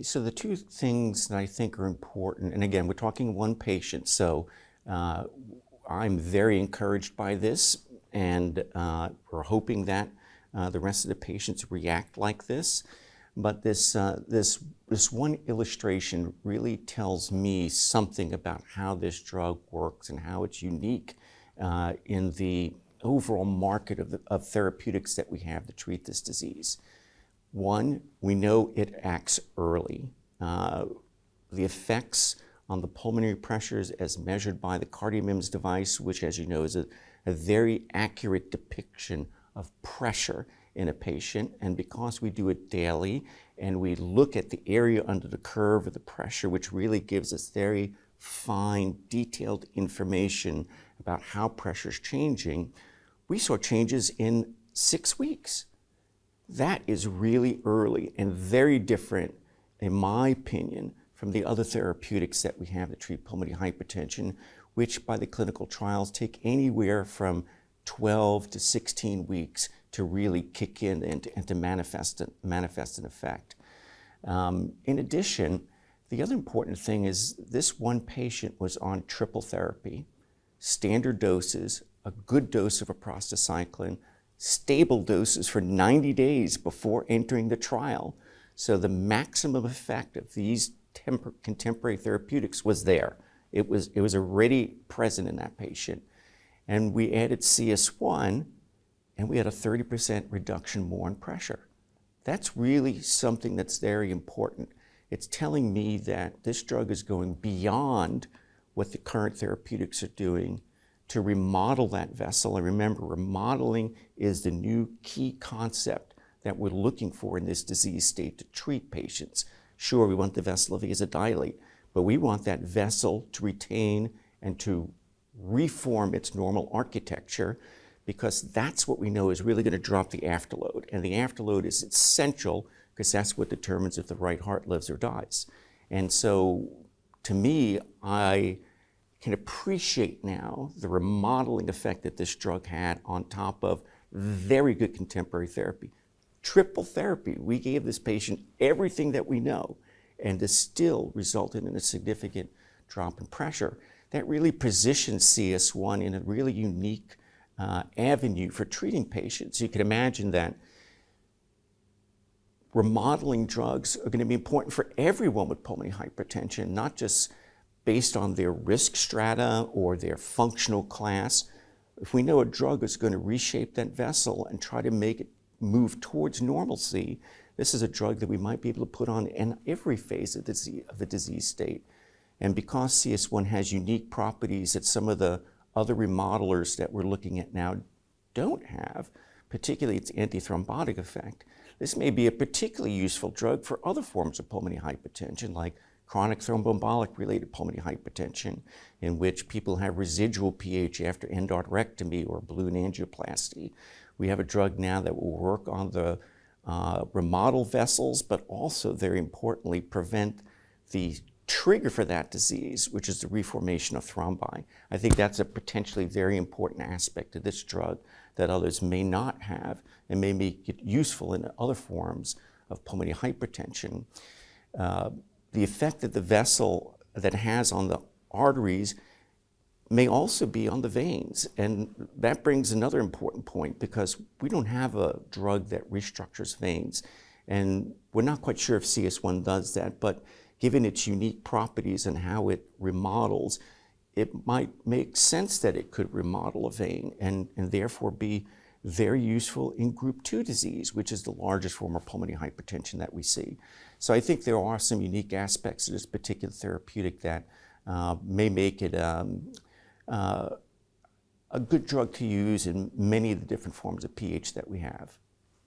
So the two things that I think are important, and again, we're talking one patient, so I'm very encouraged by this, and we're hoping that the rest of the patients react like this. But this one illustration really tells me something about how this drug works and how it's unique in the overall market of therapeutics that we have to treat this disease. One, we know it acts early. The effects on the pulmonary pressures as measured by the CardioMEMS device, which, as you know, is a very accurate depiction of pressure in a patient. And because we do it daily and we look at the area under the curve of the pressure, which really gives us very fine, detailed information about how pressure is changing, we saw changes in 6 weeks. That is really early and very different, in my opinion, from the other therapeutics that we have to treat pulmonary hypertension, which by the clinical trials take anywhere from 12 to 16 weeks to really kick in and to manifest an effect. In addition, the other important thing is this one patient was on triple therapy, standard doses, a good dose of a prostacyclin, stable doses for 90 days before entering the trial. So the maximum effect of these contemporary therapeutics was there. It was already present in that patient. And we added CS1, and we had a 30% reduction more in pressure. That's really something that's very important. It's telling me that this drug is going beyond what the current therapeutics are doing to remodel that vessel. And remember, remodeling is the new key concept that we're looking for in this disease state to treat patients. Sure, we want the vessel of vasodilate, but we want that vessel to retain and to reform its normal architecture, because that's what we know is really going to drop the afterload. And the afterload is essential because that's what determines if the right heart lives or dies. And so, to me, I can appreciate now the remodeling effect that this drug had on top of very good contemporary therapy. Triple therapy. We gave this patient everything that we know, and this still resulted in a significant drop in pressure. That really positions CS1 in a really unique avenue for treating patients. You can imagine that remodeling drugs are going to be important for everyone with pulmonary hypertension, not just based on their risk strata or their functional class. If we know a drug is going to reshape that vessel and try to make it move towards normalcy, this is a drug that we might be able to put on in every phase of the disease state. And because CS1 has unique properties that some of the other remodelers that we're looking at now don't have, particularly its antithrombotic effect, this may be a particularly useful drug for other forms of pulmonary hypertension, like chronic thromboembolic related pulmonary hypertension, in which people have residual pH after endarterectomy or balloon angioplasty. We have a drug now that will work on the remodel vessels, but also, very importantly, prevent the trigger for that disease, which is the reformation of thrombi. I think that's a potentially very important aspect of this drug that others may not have and may make it useful in other forms of pulmonary hypertension. The effect that the vessel that has on the arteries may also be on the veins. And that brings another important point, because we don't have a drug that restructures veins. And we're not quite sure if CS1 does that, but given its unique properties and how it remodels, it might make sense that it could remodel a vein and therefore be very useful in group 2 disease, which is the largest form of pulmonary hypertension that we see. So I think there are some unique aspects to this particular therapeutic that may make it a good drug to use in many of the different forms of PH that we have.